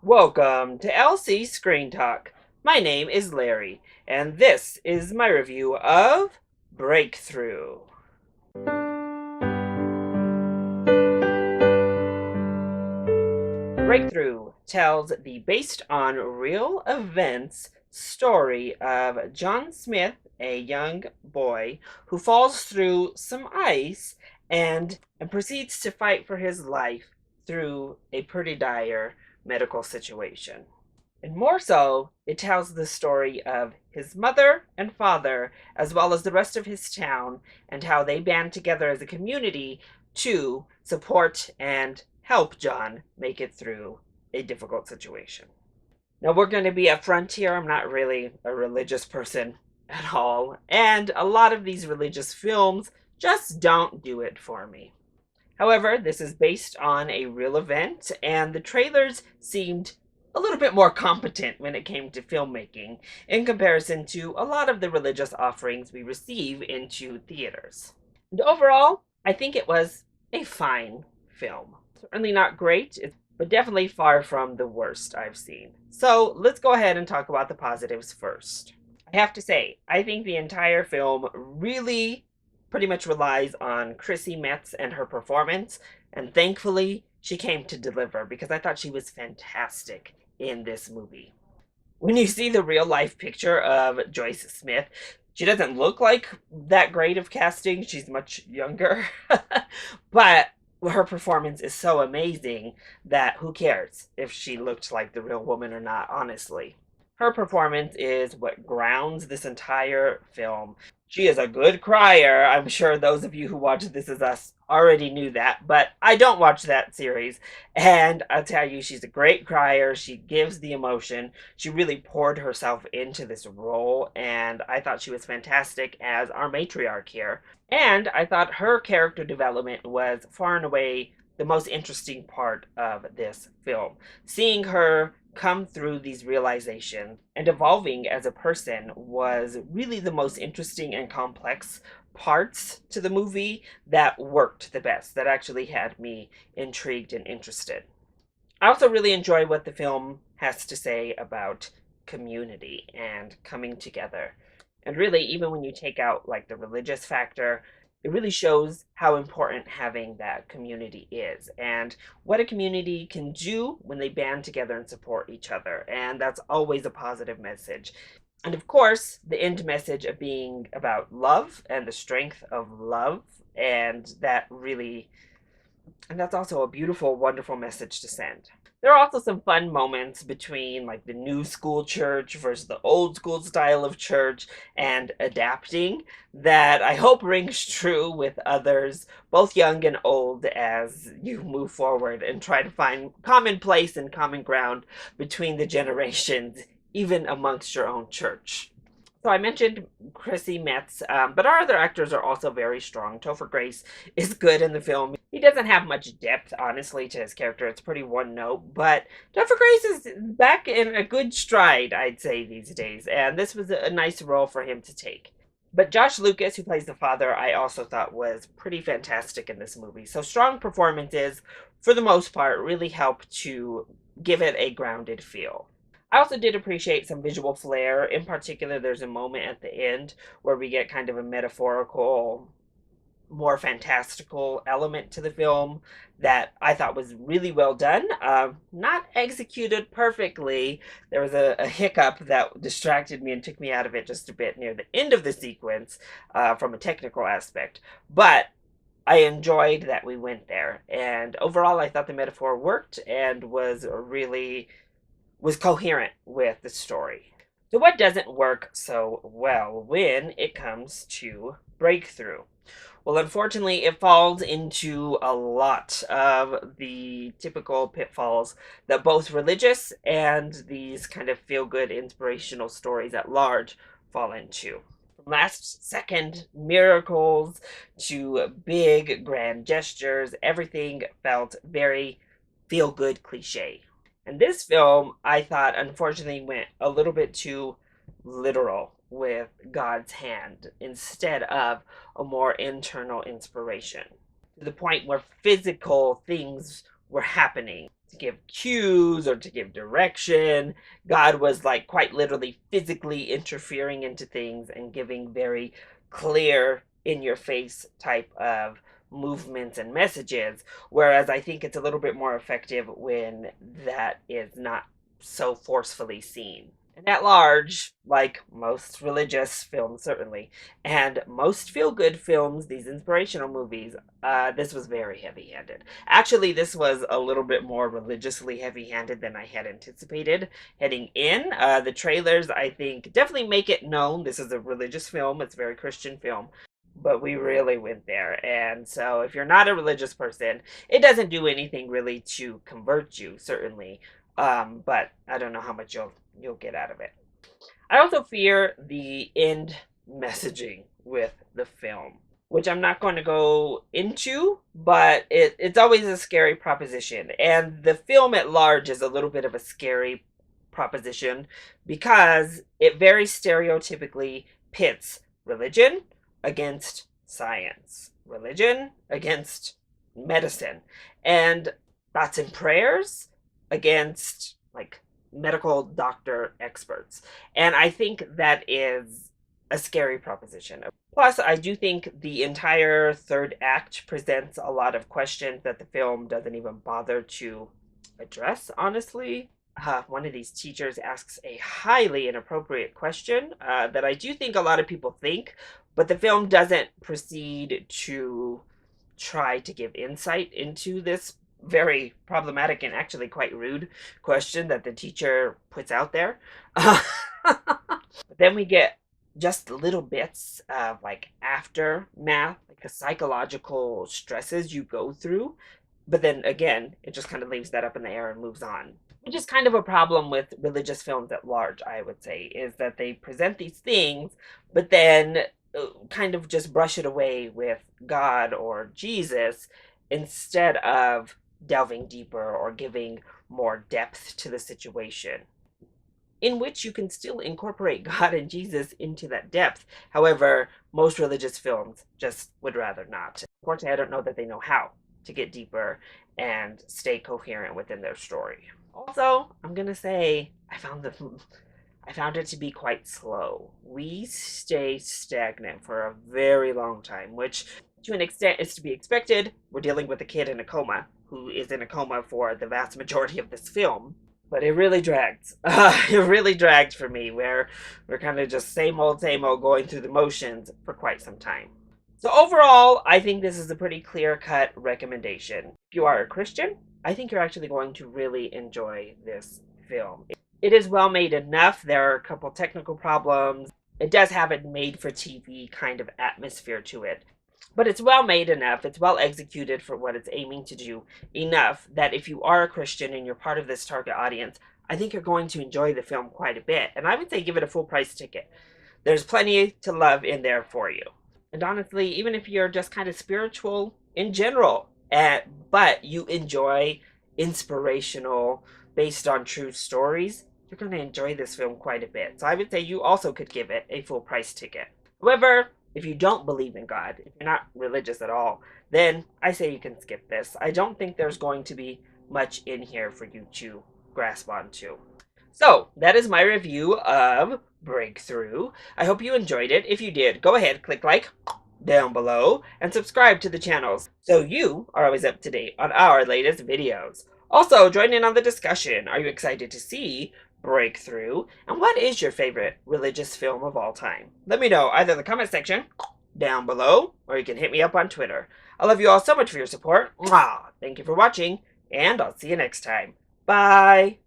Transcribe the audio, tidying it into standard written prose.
Welcome to LC Screen Talk. My name is Larry, and this is my review of Breakthrough. Breakthrough tells the based on real events story of John Smith, a young boy who falls through some ice and proceeds to fight for his life through a pretty dire medical situation. And more so, it tells the story of his mother and father, as well as the rest of his town, and how they band together as a community to support and help John make it through a difficult situation. Now, we're going to be upfront here. I'm not really a religious person at all, and a lot of these religious films just don't do it for me. However, this is based on a real event, and the trailers seemed a little bit more competent when it came to filmmaking in comparison to a lot of the religious offerings we receive into theaters. And overall, I think it was a fine film. Certainly not great, but definitely far from the worst I've seen. So let's go ahead and talk about the positives first. I have to say, I think the entire film really pretty much relies on Chrissy Metz and her performance, and thankfully she came to deliver because I thought she was fantastic in this movie. When you see the real life picture of Joyce Smith, she doesn't look like that great of casting. She's much younger. But her performance is so amazing that who cares if she looked like the real woman or not, honestly. Her performance is what grounds this entire film. She is a good crier. I'm sure those of you who watch This Is Us already knew that, but I don't watch that series. And I'll tell you, she's a great crier. She gives the emotion. She really poured herself into this role, and I thought she was fantastic as our matriarch here. And I thought her character development was far and away the most interesting part of this film. Seeing her come through these realizations and evolving as a person was really the most interesting and complex parts to the movie that worked the best, that actually had me intrigued and interested. I also really enjoy what the film has to say about community and coming together. And really, even when you take out like the religious factor, it really shows how important having that community is and what a community can do when they band together and support each other. And that's always a positive message. And of course, the end message of being about love and the strength of love. And that's also a beautiful, wonderful message to send. There are also some fun moments between like the new school church versus the old school style of church and adapting that I hope rings true with others, both young and old, as you move forward and try to find common place and common ground between the generations, even amongst your own church. So I mentioned Chrissy Metz, but our other actors are also very strong. Topher Grace is good in the film. He doesn't have much depth, honestly, to his character. It's pretty one note, but Topher Grace is back in a good stride, I'd say, these days, and this was a nice role for him to take. But Josh Lucas, who plays the father, I also thought was pretty fantastic in this movie. So strong performances, for the most part, really help to give it a grounded feel. I also did appreciate some visual flair. In particular, there's a moment at the end where we get kind of a metaphorical, more fantastical element to the film that I thought was really well done. Not executed perfectly. There was a hiccup that distracted me and took me out of it just a bit near the end of the sequence from a technical aspect. But I enjoyed that we went there. And overall, I thought the metaphor worked and was coherent with the story. So what doesn't work so well when it comes to Breakthrough? Well, unfortunately, it falls into a lot of the typical pitfalls that both religious and these kind of feel-good inspirational stories at large fall into. From last second miracles to big grand gestures, everything felt very feel-good cliche. And this film, I thought, unfortunately, went a little bit too literal with God's hand instead of a more internal inspiration, to the point where physical things were happening. to give cues or to give direction. God was like quite literally physically interfering into things and giving very clear, in your face type of movements and messages. Whereas I think it's a little bit more effective when that is not so forcefully seen. And at large, like most religious films, certainly, and most feel good films, these inspirational movies, this was very heavy handed. Actually, this was a little bit more religiously heavy handed than I had anticipated heading in. The trailers, I think, definitely make it known this is a religious film, it's a very Christian film. But we really went there. And so, if you're not a religious person, it doesn't do anything really to convert you, certainly. But I don't know how much you'll get out of it. I also fear the end messaging with the film, which I'm not going to go into, but it's always a scary proposition. And the film at large is a little bit of a scary proposition because it very stereotypically pits religion against science, religion against medicine, and thoughts and prayers against like medical doctor experts. And I think that is a scary proposition. Plus, I do think the entire third act presents a lot of questions that the film doesn't even bother to address, honestly. One of these teachers asks a highly inappropriate question that I do think a lot of people think, but the film doesn't proceed to try to give insight into this very problematic and actually quite rude question that the teacher puts out there. But then we get just little bits of like aftermath, like the psychological stresses you go through. But then again, it just kind of leaves that up in the air and moves on. Which is kind of a problem with religious films at large, I would say, is that they present these things, but then kind of just brush it away with God or Jesus instead of delving deeper or giving more depth to the situation, in which you can still incorporate God and Jesus into that depth. However, most religious films just would rather not. Unfortunately, I don't know that they know how to get deeper and stay coherent within their story. Also, I'm gonna say I found it to be quite slow. We stay stagnant for a very long time, which to an extent is to be expected. We're dealing with a kid in a coma who is in a coma for the vast majority of this film. But it really dragged. It really dragged for me, where we're kind of just same old, going through the motions for quite some time. So overall, I think this is a pretty clear-cut recommendation. If you are a Christian, I think you're actually going to really enjoy this film. It is well made enough. There are a couple technical problems. It does have a made-for-TV kind of atmosphere to it. But it's well made enough, it's well executed for what it's aiming to do enough that if you are a Christian and you're part of this target audience, I think you're going to enjoy the film quite a bit. And I would say give it a full price ticket. There's plenty to love in there for you. And honestly, even if you're just kind of spiritual in general, but you enjoy inspirational, based on true stories, you're going to enjoy this film quite a bit. So I would say you also could give it a full price ticket. However, if you don't believe in God, if you're not religious at all, then I say you can skip this. I don't think there's going to be much in here for you to grasp onto. So, that is my review of Breakthrough. I hope you enjoyed it. If you did, go ahead, click like down below, and subscribe to the channels so you are always up to date on our latest videos. Also, join in on the discussion. Are you excited to see Breakthrough? And what is your favorite religious film of all time? Let me know either in the comment section down below, or you can hit me up on Twitter. I love you all so much for your support. Mwah! Thank you for watching, and I'll see you next time. Bye!